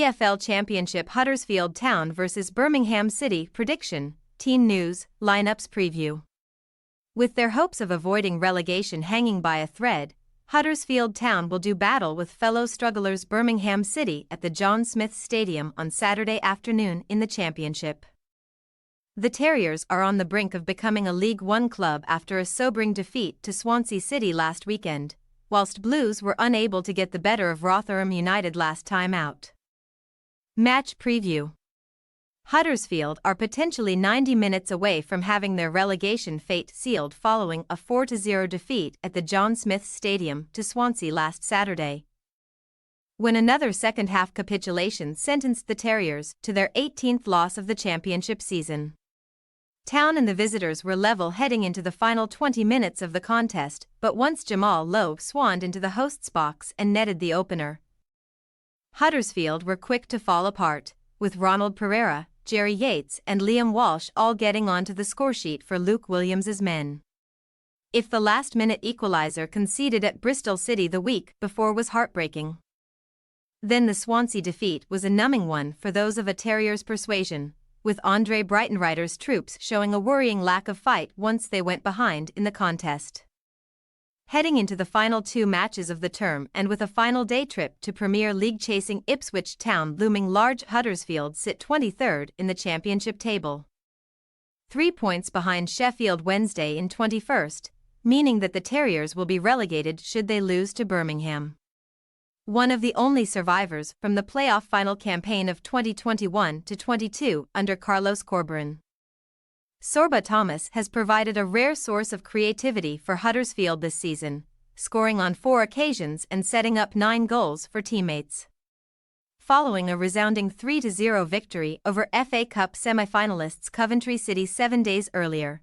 EFL Championship Huddersfield Town vs Birmingham City prediction, team news, lineups preview. With their hopes of avoiding relegation hanging by a thread, Huddersfield Town will do battle with fellow strugglers Birmingham City at the John Smith Stadium on Saturday afternoon in the Championship. The Terriers are on the brink of becoming a League One club after a sobering defeat to Swansea City last weekend, whilst Blues were unable to get the better of Rotherham United last time out. Match preview. Huddersfield are potentially 90 minutes away from having their relegation fate sealed following a 4-0 defeat at the John Smith Stadium to Swansea last Saturday, when another second-half capitulation sentenced the Terriers to their 18th loss of the championship season. Town and the visitors were level heading into the final 20 minutes of the contest, but once Jamal Lowe swanned into the host's box and netted the opener, Huddersfield were quick to fall apart, with Ronald Pereira, Jerry Yates and Liam Walsh all getting onto the scoresheet for Luke Williams's men. If the last-minute equaliser conceded at Bristol City the week before was heartbreaking, then the Swansea defeat was a numbing one for those of a Terriers' persuasion, with Andre Breitenreiter's troops showing a worrying lack of fight once they went behind in the contest. Heading into the final two matches of the term and with a final day trip to Premier League chasing Ipswich Town looming large, Huddersfield sit 23rd in the Championship table, 3 points behind Sheffield Wednesday in 21st, meaning that the Terriers will be relegated should they lose to Birmingham, one of the only survivors from the playoff final campaign of 2021-22 under Carlos Corberán. Sorba Thomas has provided a rare source of creativity for Huddersfield this season, scoring on 4 occasions and setting up 9 goals for teammates, following a resounding 3-0 victory over FA Cup semi-finalists Coventry City 7 days earlier.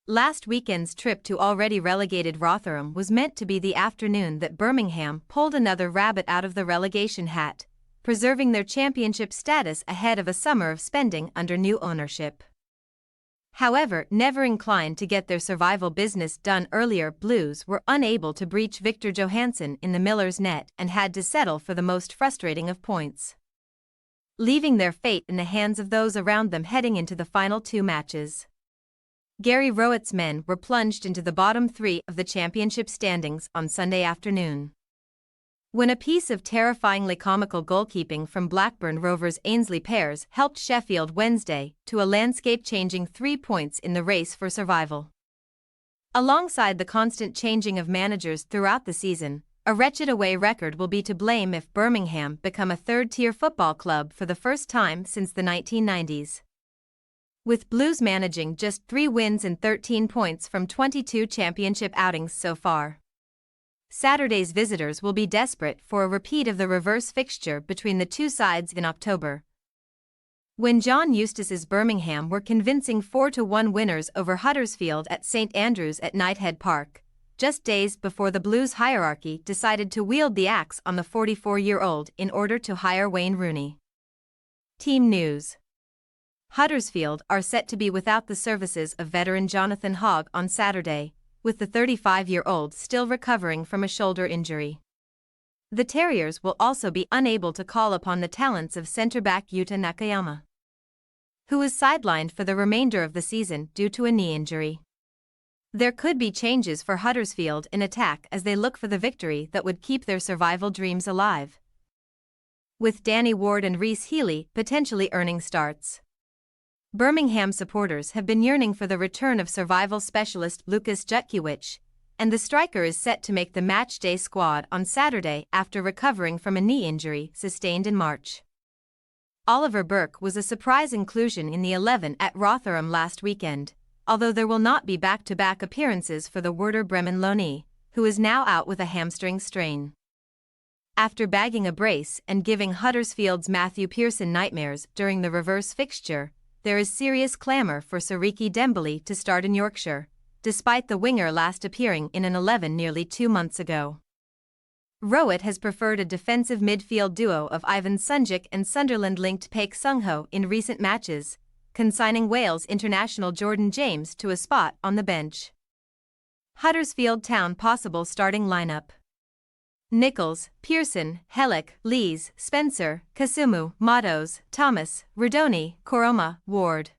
Last weekend's trip to already relegated Rotherham was meant to be the afternoon that Birmingham pulled another rabbit out of the relegation hat, preserving their championship status ahead of a summer of spending under new ownership. However, never inclined to get their survival business done earlier, Blues were unable to breach Victor Johansson in the Miller's net and had to settle for the most frustrating of points, leaving their fate in the hands of those around them heading into the final 2 matches. Gary Rowett's men were plunged into the bottom 3 of the championship standings on Sunday afternoon, when a piece of terrifyingly comical goalkeeping from Blackburn Rovers' Ainsley Pears helped Sheffield Wednesday to a landscape-changing 3 points in the race for survival. Alongside the constant changing of managers throughout the season, a wretched away record will be to blame if Birmingham become a third-tier football club for the first time since the 1990s. With Blues managing just 3 wins and 13 points from 22 championship outings so far, Saturday's visitors will be desperate for a repeat of the reverse fixture between the two sides in October, when John Eustace's Birmingham were convincing 4-1 winners over Huddersfield at St Andrews at Knighthead Park, just days before the Blues hierarchy decided to wield the axe on the 44-year-old in order to hire Wayne Rooney. Team news. Huddersfield are set to be without the services of veteran Jonathan Hogg on Saturday, with the 35-year-old still recovering from a shoulder injury. The Terriers will also be unable to call upon the talents of centre-back Yuta Nakayama, who is sidelined for the remainder of the season due to a knee injury. There could be changes for Huddersfield in attack as they look for the victory that would keep their survival dreams alive, with Danny Ward and Reece Healey potentially earning starts. Birmingham supporters have been yearning for the return of survival specialist Lukas Jutkiewicz, and the striker is set to make the matchday squad on Saturday after recovering from a knee injury sustained in March. Oliver Burke was a surprise inclusion in the 11 at Rotherham last weekend, although there will not be back-to-back appearances for the Werder Bremen loanee, who is now out with a hamstring strain, after bagging a brace and giving Huddersfield's Matthew Pearson nightmares during the reverse fixture. There is serious clamour for Siriki Dembele to start in Yorkshire, despite the winger last appearing in an 11 nearly 2 months ago. Rowett has preferred a defensive midfield duo of Ivan Sunjic and Sunderland-linked Paik Sungho in recent matches, consigning Wales international Jordan James to a spot on the bench. Huddersfield Town possible starting lineup. Nichols, Pearson, Hellick, Lees, Spencer, Kasumu, Matos, Thomas, Rodoni, Koroma, Ward.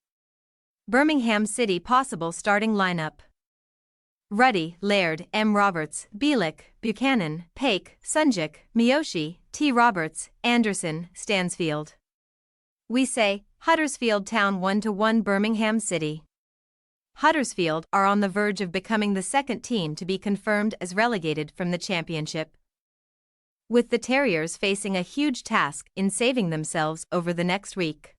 Birmingham City possible starting lineup: Ruddy, Laird, M. Roberts, Bielik, Buchanan, Paik, Sunjic, Miyoshi, T. Roberts, Anderson, Stansfield. We say, Huddersfield Town 1-1 Birmingham City. Huddersfield are on the verge of becoming the second team to be confirmed as relegated from the Championship, with the Terriers facing a huge task in saving themselves over the next week.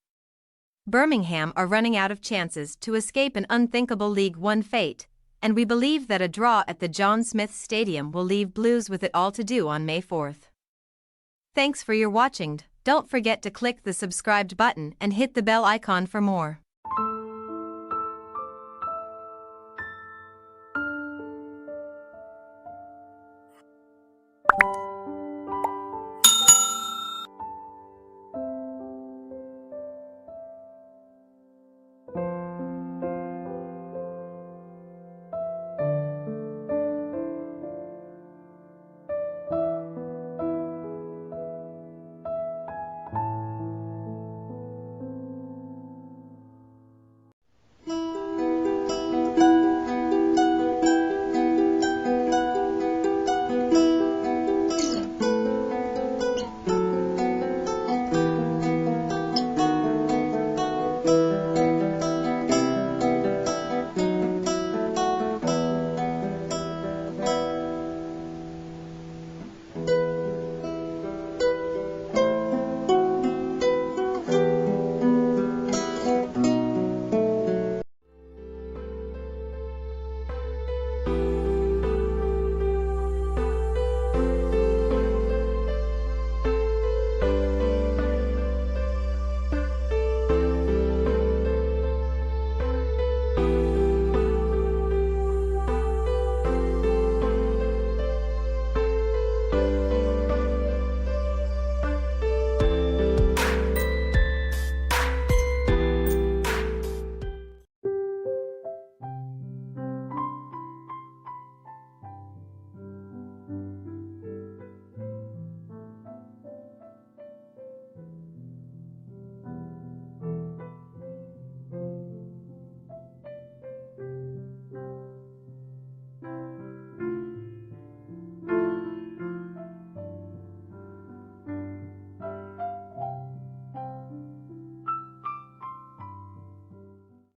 Birmingham are running out of chances to escape an unthinkable League One fate, and we believe that a draw at the John Smith Stadium will leave Blues with it all to do on May 4th. Thanks for your watching. Don't forget to click the subscribed button and hit the bell icon for more.